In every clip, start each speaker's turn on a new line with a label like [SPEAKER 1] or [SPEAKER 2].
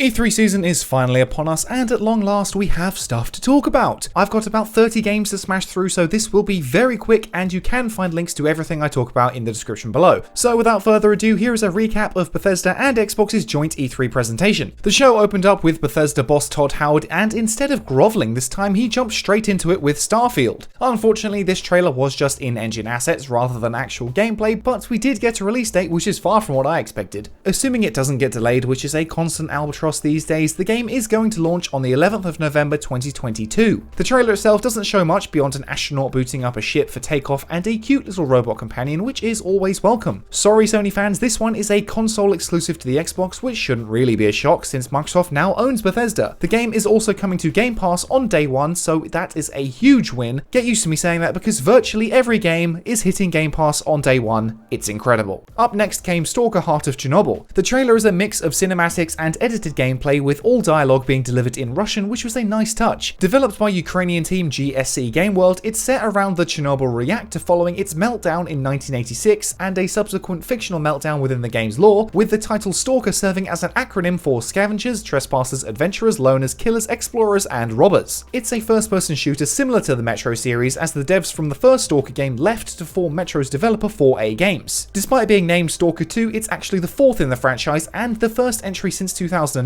[SPEAKER 1] E3 season is finally upon us, and at long last we have stuff to talk about. I've got about 30 games to smash through, so this will be very quick, and you can find links to everything I talk about in the description below. So without further ado, here is a recap of Bethesda and Xbox's joint E3 presentation. The show opened up with Bethesda boss Todd Howard, and instead of groveling this time, he jumped straight into it with Starfield. Unfortunately, this trailer was just in-engine assets rather than actual gameplay, but we did get a release date which is far from what I expected. Assuming it doesn't get delayed, which is a constant albatross these days, the game is going to launch on the 11th of November 2022. The trailer itself doesn't show much beyond an astronaut booting up a ship for takeoff and a cute little robot companion, which is always welcome. Sorry Sony fans, this one is a console exclusive to the Xbox, which shouldn't really be a shock since Microsoft now owns Bethesda. The game is also coming to Game Pass on day one, so that is a huge win. Get used to me saying that because virtually every game is hitting Game Pass on day one. It's incredible. Up next came Stalker Heart of Chernobyl. The trailer is a mix of cinematics and edited gameplay with all dialogue being delivered in Russian, which was a nice touch. Developed by Ukrainian team GSC Game World, it's set around the Chernobyl reactor following its meltdown in 1986 and a subsequent fictional meltdown within the game's lore, with the title Stalker serving as an acronym for scavengers, trespassers, adventurers, loners, killers, explorers, and robbers. It's a first-person shooter similar to the Metro series, as the devs from the first Stalker game left to form Metro's developer 4A Games. Despite being named Stalker 2, it's actually the fourth in the franchise and the first entry since 2009,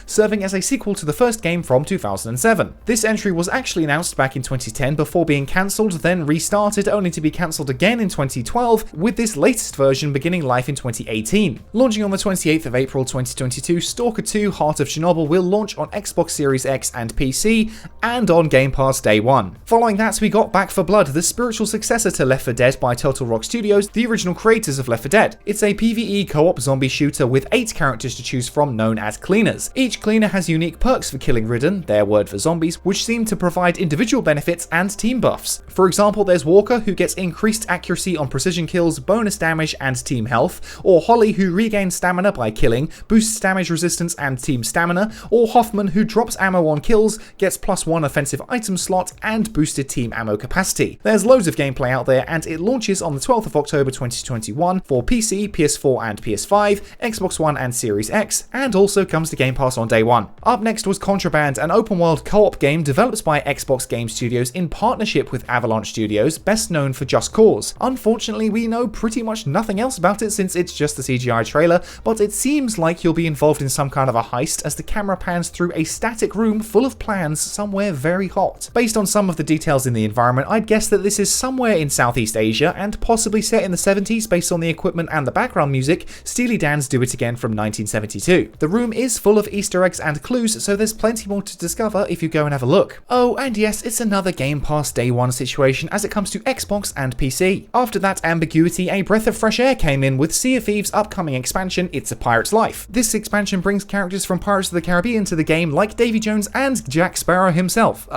[SPEAKER 1] serving as a sequel to the first game from 2007. This entry was actually announced back in 2010 before being cancelled, then restarted only to be cancelled again in 2012, with this latest version beginning life in 2018. Launching on the 28th of April 2022, Stalker 2 Heart of Chernobyl will launch on Xbox Series X and PC, and on Game Pass day one. Following that, we got Back 4 Blood, the spiritual successor to Left 4 Dead by Turtle Rock Studios, the original creators of Left 4 Dead. It's a PvE co-op zombie shooter with 8 characters to choose from known as cleaners. Each cleaner has unique perks for killing ridden, their word for zombies, which seem to provide individual benefits and team buffs. For example, there's Walker, who gets increased accuracy on precision kills, bonus damage, and team health, or Holly, who regains stamina by killing, boosts damage resistance and team stamina, or Hoffman, who drops ammo on kills, gets +1 offensive item slot, and boosted team ammo capacity. There's loads of gameplay out there, and it launches on the 12th of October 2021 for PC, PS4 and PS5, Xbox One and Series X, and also comes to Game Pass on day one. Up next was Contraband, an open-world co-op game developed by Xbox Game Studios in partnership with Avalanche Studios, best known for Just Cause. Unfortunately, we know pretty much nothing else about it since it's just a CGI trailer, but it seems like you'll be involved in some kind of a heist as the camera pans through a static room full of plans somewhere very hot. Based on some of the details in the environment, I'd guess that this is somewhere in Southeast Asia and possibly set in the 70s based on the equipment and the background music. Steely Dan's Do It Again from 1972. The room is full of Easter eggs and clues, so there's plenty more to discover if you go and have a look. Oh, and yes, it's another Game Pass day one situation as it comes to Xbox and PC. After that ambiguity, a breath of fresh air came in with Sea of Thieves' upcoming expansion, It's a Pirate's Life. This expansion brings characters from Pirates of the Caribbean to the game, like Davy Jones and Jack Sparrow himself.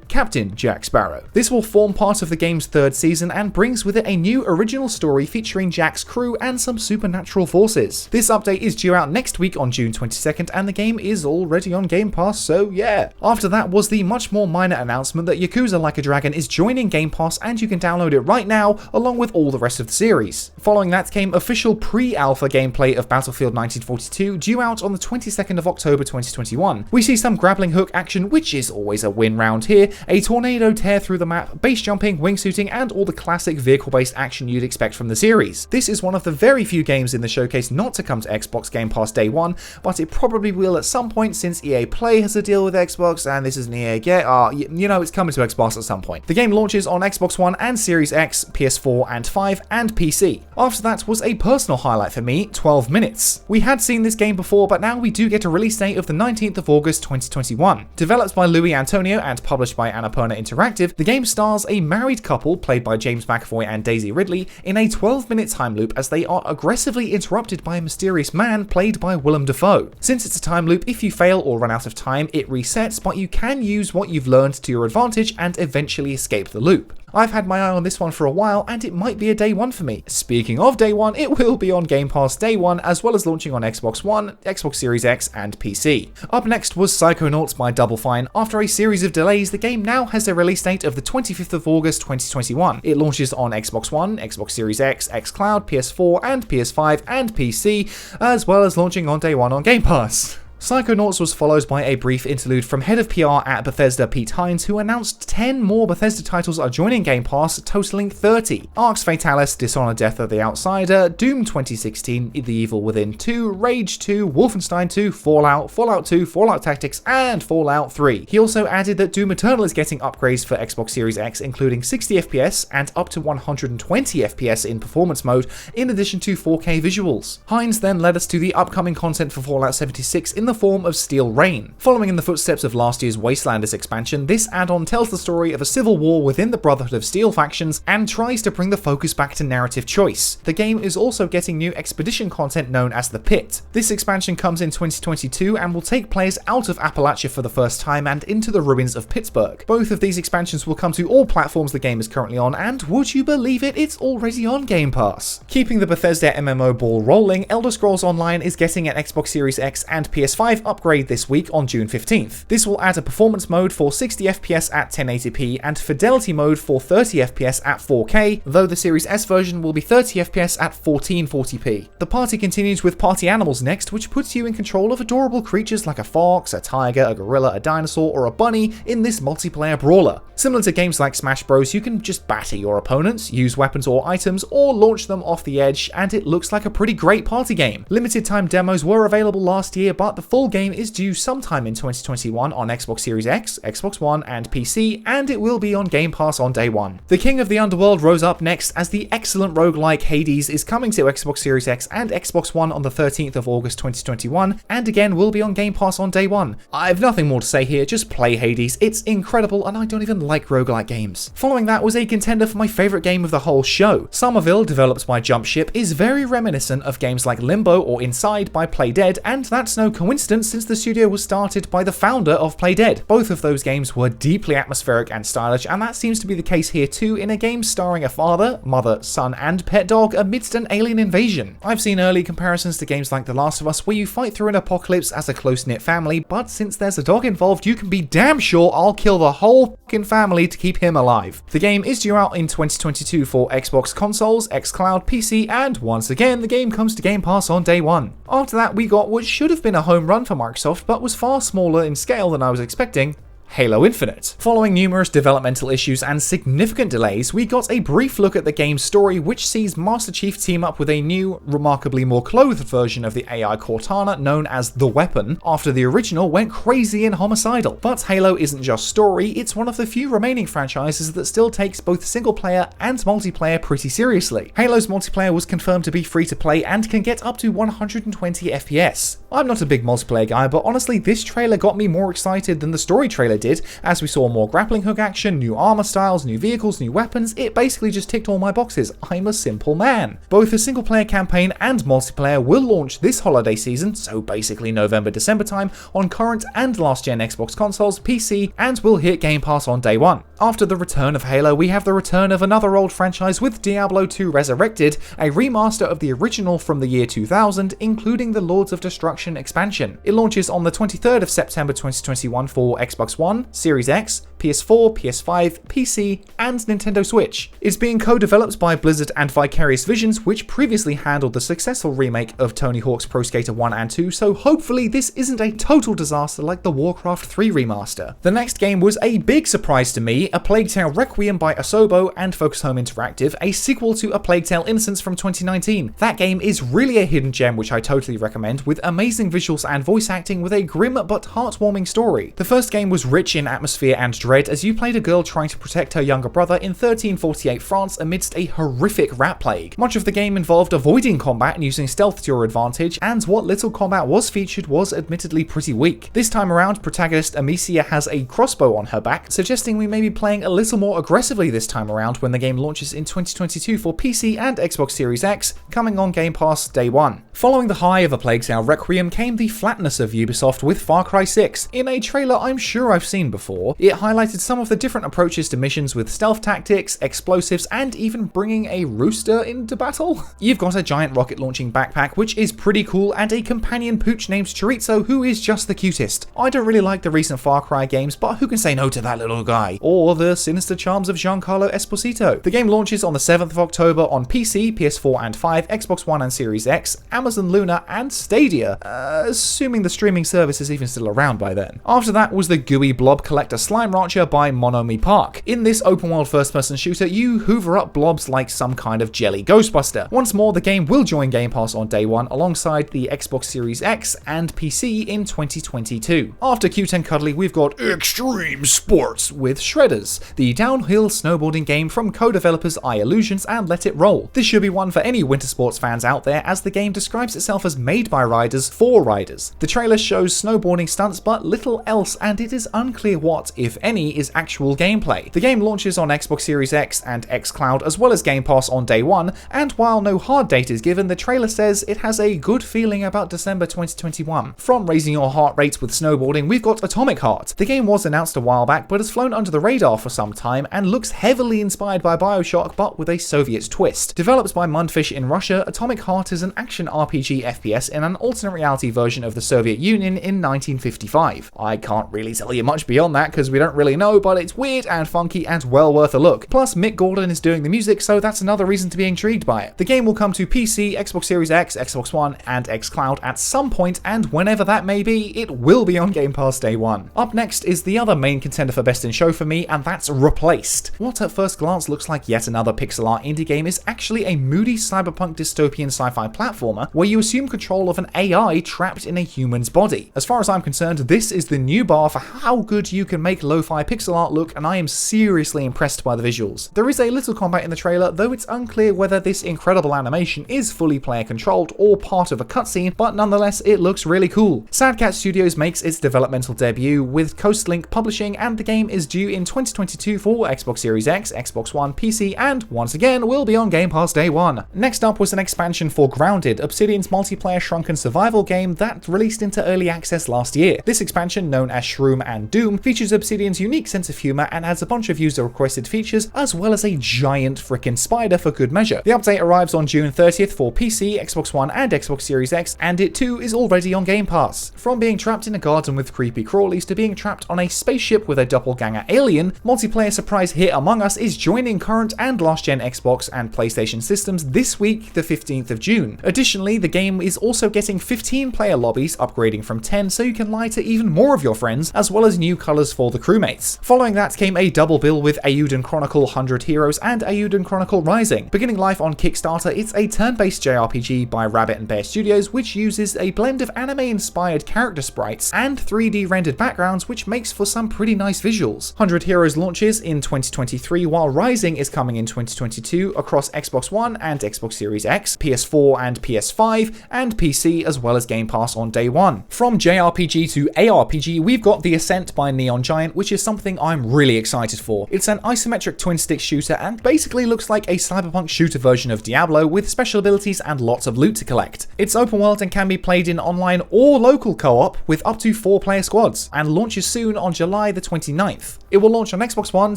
[SPEAKER 1] Captain Jack Sparrow. This will form part of the game's third season and brings with it a new original story featuring Jack's crew and some supernatural forces. This update is due out next week on June 22nd, and the game is already on Game Pass, so yeah. After that was the much more minor announcement that Yakuza Like a Dragon is joining Game Pass, and you can download it right now along with all the rest of the series. Following that came official pre-alpha gameplay of Battlefield 1942, due out on the 22nd of October 2021. We see some grappling hook action, which is always a win round here, a tornado tear through the map, base jumping, wingsuiting, and all the classic vehicle-based action you'd expect from the series. This is one of the very few games in the showcase not to come to Xbox Game Pass day one, but it probably will at some point since EA Play has a deal with Xbox, and this is an EA get. It's coming to Xbox at some point. The game launches on Xbox One and Series X, PS4 and 5, and PC. After that was a personal highlight for me, 12 Minutes. We had seen this game before, but now we do get a release date of the 19th of August 2021. Developed by Louis Antonio and published by Annapurna Interactive, the game stars a married couple played by James McAvoy and Daisy Ridley in a 12-minute time loop as they are aggressively interrupted by a mysterious man played by Willem Dafoe. Since it's a time loop, if you fail or run out of time, it resets, but you can use what you've learned to your advantage and eventually escape the loop. I've had my eye on this one for a while, and it might be a day one for me. Speaking of day one, it will be on Game Pass day one, as well as launching on Xbox One, Xbox Series X, and PC. Up next was Psychonauts by Double Fine. After a series of delays, the game now has a release date of the 25th of August 2021. It launches on Xbox One, Xbox Series X, xCloud, PS4, and PS5, and PC, as well as launching on day one on Game Pass. Psychonauts was followed by a brief interlude from head of PR at Bethesda Pete Hines, who announced 10 more Bethesda titles are joining Game Pass, totaling 30. Arx Fatalis, Dishonored Death of the Outsider, Doom 2016, The Evil Within 2, Rage 2, Wolfenstein 2, Fallout, Fallout 2, Fallout Tactics, and Fallout 3. He also added that Doom Eternal is getting upgrades for Xbox Series X, including 60 FPS and up to 120 FPS in performance mode, in addition to 4K visuals. Hines then led us to the upcoming content for Fallout 76 in the form of Steel Rain. Following in the footsteps of last year's Wastelanders expansion, this add-on tells the story of a civil war within the Brotherhood of Steel factions and tries to bring the focus back to narrative choice. The game is also getting new expedition content known as The Pit. This expansion comes in 2022 and will take players out of Appalachia for the first time and into the ruins of Pittsburgh. Both of these expansions will come to all platforms the game is currently on, and would you believe it, it's already on Game Pass. Keeping the Bethesda MMO ball rolling, Elder Scrolls Online is getting an Xbox Series X and PS5 upgrade this week on June 15th. This will add a performance mode for 60 FPS at 1080p and fidelity mode for 30 FPS at 4K, though the Series S version will be 30 FPS at 1440p. The party continues with Party Animals next, which puts you in control of adorable creatures like a fox, a tiger, a gorilla, a dinosaur, or a bunny in this multiplayer brawler. Similar to games like Smash Bros, you can just batter your opponents, use weapons or items, or launch them off the edge, and it looks like a pretty great party game. Limited time demos were available last year, but the full game is due sometime in 2021 on Xbox Series X, Xbox One, and PC, and it will be on Game Pass on day one. The King of the Underworld rose up next as the excellent roguelike Hades is coming to Xbox Series X and Xbox One on the 13th of August 2021, and again will be on Game Pass on day one. I have nothing more to say here, just play Hades, it's incredible, and I don't even like roguelike games. Following that was a contender for my favourite game of the whole show. Somerville, developed by Jumpship, is very reminiscent of games like Limbo or Inside by Playdead, and that's no coincidence since the studio was started by the founder of Playdead. Both of those games were deeply atmospheric and stylish, and that seems to be the case here too in a game starring a father, mother, son, and pet dog amidst an alien invasion. I've seen early comparisons to games like The Last of Us where you fight through an apocalypse as a close-knit family, but since there's a dog involved, you can be damn sure I'll kill the whole fucking family to keep him alive. The game is due out in 2022 for Xbox consoles, xCloud, PC, and once again, the game comes to Game Pass on day one. After that, we got what should have been a home run for Microsoft, but was far smaller in scale than I was expecting: Halo Infinite. Following numerous developmental issues and significant delays, we got a brief look at the game's story, which sees Master Chief team up with a new, remarkably more clothed version of the AI Cortana known as The Weapon, after the original went crazy and homicidal. But Halo isn't just story, it's one of the few remaining franchises that still takes both single player and multiplayer pretty seriously. Halo's multiplayer was confirmed to be free to play and can get up to 120 FPS. I'm not a big multiplayer guy, but honestly this trailer got me more excited than the story trailer did, as we saw more grappling hook action, new armor styles, new vehicles, new weapons. It basically just ticked all my boxes. I'm a simple man. Both the single player campaign and multiplayer will launch this holiday season, so basically November-December time, on current and last gen Xbox consoles, PC, and will hit Game Pass on day one. After the return of Halo, we have the return of another old franchise with Diablo 2 Resurrected, a remaster of the original from the year 2000, including the Lords of Destruction expansion. It launches on the 23rd of September 2021 for Xbox One, Series X, PS4, PS5, PC, and Nintendo Switch. It's being co-developed by Blizzard and Vicarious Visions, which previously handled the successful remake of Tony Hawk's Pro Skater 1 and 2, so hopefully this isn't a total disaster like the Warcraft 3 remaster. The next game was a big surprise to me, A Plague Tale Requiem by Asobo and Focus Home Interactive, a sequel to A Plague Tale Innocence from 2019. That game is really a hidden gem which I totally recommend, with amazing visuals and voice acting with a grim but heartwarming story. The first game was rich in atmosphere and dread as you played a girl trying to protect her younger brother in 1348 France amidst a horrific rat plague. Much of the game involved avoiding combat and using stealth to your advantage, and what little combat was featured was admittedly pretty weak. This time around, protagonist Amicia has a crossbow on her back, suggesting we may be playing a little more aggressively this time around when the game launches in 2022 for PC and Xbox Series X, coming on Game Pass day one. Following the high of A Plague Tale Requiem came the flatness of Ubisoft with Far Cry 6. In a trailer I'm sure I've seen before, it highlights highlighted some of the different approaches to missions with stealth tactics, explosives, and even bringing a rooster into battle. You've got a giant rocket launching backpack, which is pretty cool, and a companion pooch named Chorizo, who is just the cutest. I don't really like the recent Far Cry games, but who can say no to that little guy? Or the sinister charms of Giancarlo Esposito. The game launches on the 7th of October on PC, PS4 and 5, Xbox One and Series X, Amazon Luna, and Stadia, assuming the streaming service is even still around by then. After that was the gooey blob collector Slime Rancher by Monomi Park. In this open world first person shooter, you hoover up blobs like some kind of jelly Ghostbuster. Once more, the game will join Game Pass on day one alongside the Xbox Series X and PC in 2022. After cute and cuddly, we've got Extreme Sports with Shredders, the downhill snowboarding game from co-developers Eiyuden and Let It Roll. This should be one for any winter sports fans out there, as the game describes itself as made by riders for riders. The trailer shows snowboarding stunts but little else, and it is unclear what, if any, is actual gameplay. The game launches on Xbox Series X and xCloud as well as Game Pass on day one, and while no hard date is given, the trailer says it has a good feeling about December 2021. From raising your heart rate with snowboarding, we've got Atomic Heart. The game was announced a while back but has flown under the radar for some time and looks heavily inspired by BioShock but with a Soviet twist. Developed by Mundfish in Russia, Atomic Heart is an action RPG FPS in an alternate reality version of the Soviet Union in 1955. I can't really tell you much beyond that because we don't really know, but it's weird and funky and well worth a look. Plus, Mick Gordon is doing the music, so that's another reason to be intrigued by it. The game will come to PC, Xbox Series X, Xbox One, and xCloud at some point, and whenever that may be, it will be on Game Pass day one. Up next is the other main contender for Best in Show for me, and that's Replaced. What at first glance looks like yet another pixel art indie game is actually a moody cyberpunk dystopian sci-fi platformer where you assume control of an AI trapped in a human's body. As far as I'm concerned, this is the new bar for how good you can make lo-fi pixel art look, and I am seriously impressed by the visuals. There is a little combat in the trailer, though it's unclear whether this incredible animation is fully player controlled or part of a cutscene, but nonetheless it looks really cool. Sad Cat Studios makes its developmental debut with Coastlink Publishing, and the game is due in 2022 for Xbox Series X, Xbox One, PC, and once again will be on Game Pass day one. Next up was an expansion for Grounded, Obsidian's multiplayer shrunken survival game that released into early access last year. This expansion, known as Shroom and Doom, features Obsidian's unique sense of humor and adds a bunch of user requested features as well as a giant frickin' spider for good measure. The update arrives on June 30th for PC, Xbox One, and Xbox Series X, and it too is already on Game Pass. From being trapped in a garden with creepy crawlies to being trapped on a spaceship with a doppelganger alien, multiplayer surprise hit Among Us is joining current and last-gen Xbox and PlayStation systems this week, the 15th of June. Additionally, the game is also getting 15-player lobbies, upgrading from 10 so you can lie to even more of your friends, as well as new colours for the crewmates. Following that came a double bill with Eiyuden Chronicle 100 Heroes and Eiyuden Chronicle Rising. Beginning life on Kickstarter, it's a turn-based JRPG by Rabbit and Bear Studios, which uses a blend of anime-inspired character sprites and 3D rendered backgrounds, which makes for some pretty nice visuals. 100 Heroes launches in 2023, while Rising is coming in 2022 across Xbox One and Xbox Series X, PS4 and PS5, and PC, as well as Game Pass on day one. From JRPG to ARPG, we've got The Ascent by Neon Giant, which is something I'm really excited for. It's an isometric twin-stick shooter and basically looks like a cyberpunk shooter version of Diablo with special abilities and lots of loot to collect. It's open world and can be played in online or local co-op with up to 4-player squads, and launches soon on July the 29th. It will launch on Xbox One,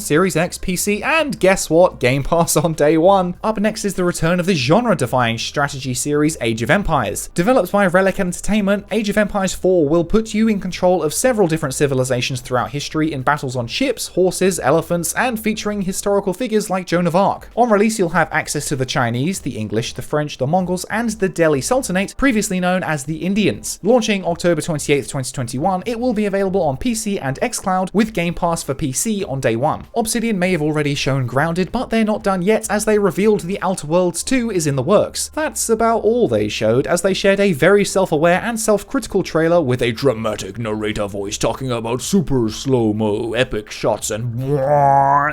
[SPEAKER 1] Series X, PC, and guess what? Game Pass on day one. Up next is the return of the genre-defying strategy series Age of Empires. Developed by Relic Entertainment, Age of Empires 4 will put you in control of several different civilizations throughout history in battles on ships, horses, elephants, and featuring historical figures like Joan of Arc. On release, you'll have access to the Chinese, the English, the French, the Mongols, and the Delhi Sultanate, previously known as the Indians. Launching October 28th, 2021, it will be available on PC and xCloud with Game Pass for PC on day one. Obsidian may have already shown Grounded, but they're not done yet, as they revealed The Outer Worlds 2 is in the works. That's about all they showed, as they shared a very self-aware and self-critical trailer with a dramatic narrator voice talking about super slow-mo, epic shots, and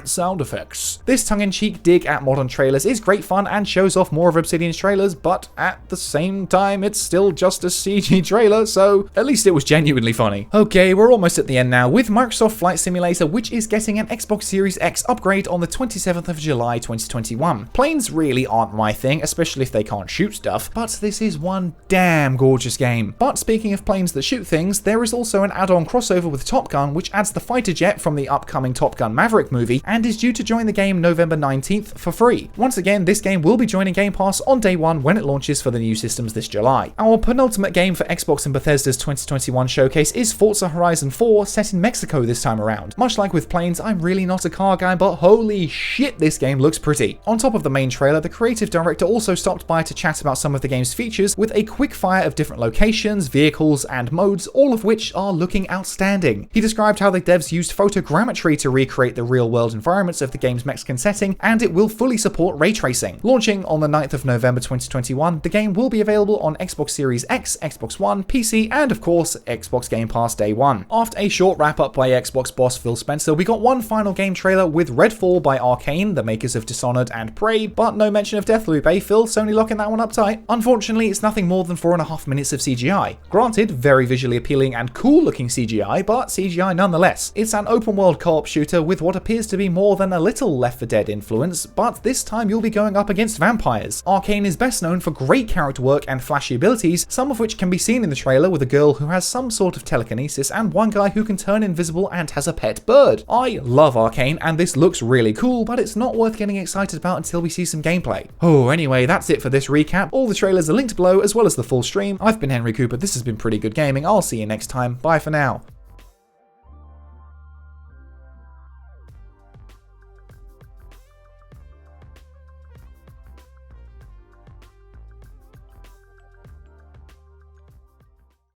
[SPEAKER 1] sound effects. This tongue-in-cheek dig at modern trailers is great fun and shows off more of Obsidian's trailers, but at the same time, it's still just a CG trailer, so at least it was genuinely funny. Okay, we're almost at the end now, with Microsoft Flight Simulator, which is getting an Xbox Series X upgrade on the 27th of July 2021. Planes really aren't my thing, especially if they can't shoot stuff, but this is one damn gorgeous game. But speaking of planes that shoot things, there is also an add-on crossover with Top Gun, which adds the fighter Jet from the upcoming Top Gun Maverick movie and is due to join the game November 19th for free. Once again, this game will be joining Game Pass on day one when it launches for the new systems this July. Our penultimate game for Xbox and Bethesda's 2021 showcase is Forza Horizon 4, set in Mexico this time around. Much like with planes, I'm really not a car guy, but holy shit, this game looks pretty. On top of the main trailer, the creative director also stopped by to chat about some of the game's features with a quick fire of different locations, vehicles, and modes, all of which are looking outstanding. He described how the devs used photogrammetry to recreate the real-world environments of the game's Mexican setting, and it will fully support ray tracing. Launching on the 9th of November 2021, the game will be available on Xbox Series X, Xbox One, PC, and of course, Xbox Game Pass day one. After a short wrap-up by Xbox boss Phil Spencer, we got one final game trailer with Redfall by Arcane, the makers of Dishonored and Prey, but no mention of Deathloop, eh Phil? Sony locking that one up tight. Unfortunately, it's nothing more than 4.5 minutes of CGI. Granted, very visually appealing and cool looking CGI, but CGI nonetheless. It's an open world co-op shooter with what appears to be more than a little Left 4 Dead influence, but this time you'll be going up against vampires. Arcane is best known for great character work and flashy abilities, some of which can be seen in the trailer with a girl who has some sort of telekinesis and one guy who can turn invisible and has a pet bird. I love Arcane and this looks really cool, but it's not worth getting excited about until we see some gameplay. Oh, anyway, that's it for this recap. All the trailers are linked below as well as the full stream. I've been Henry Cooper, this has been Pretty Good Gaming. I'll see you next time. Bye for now.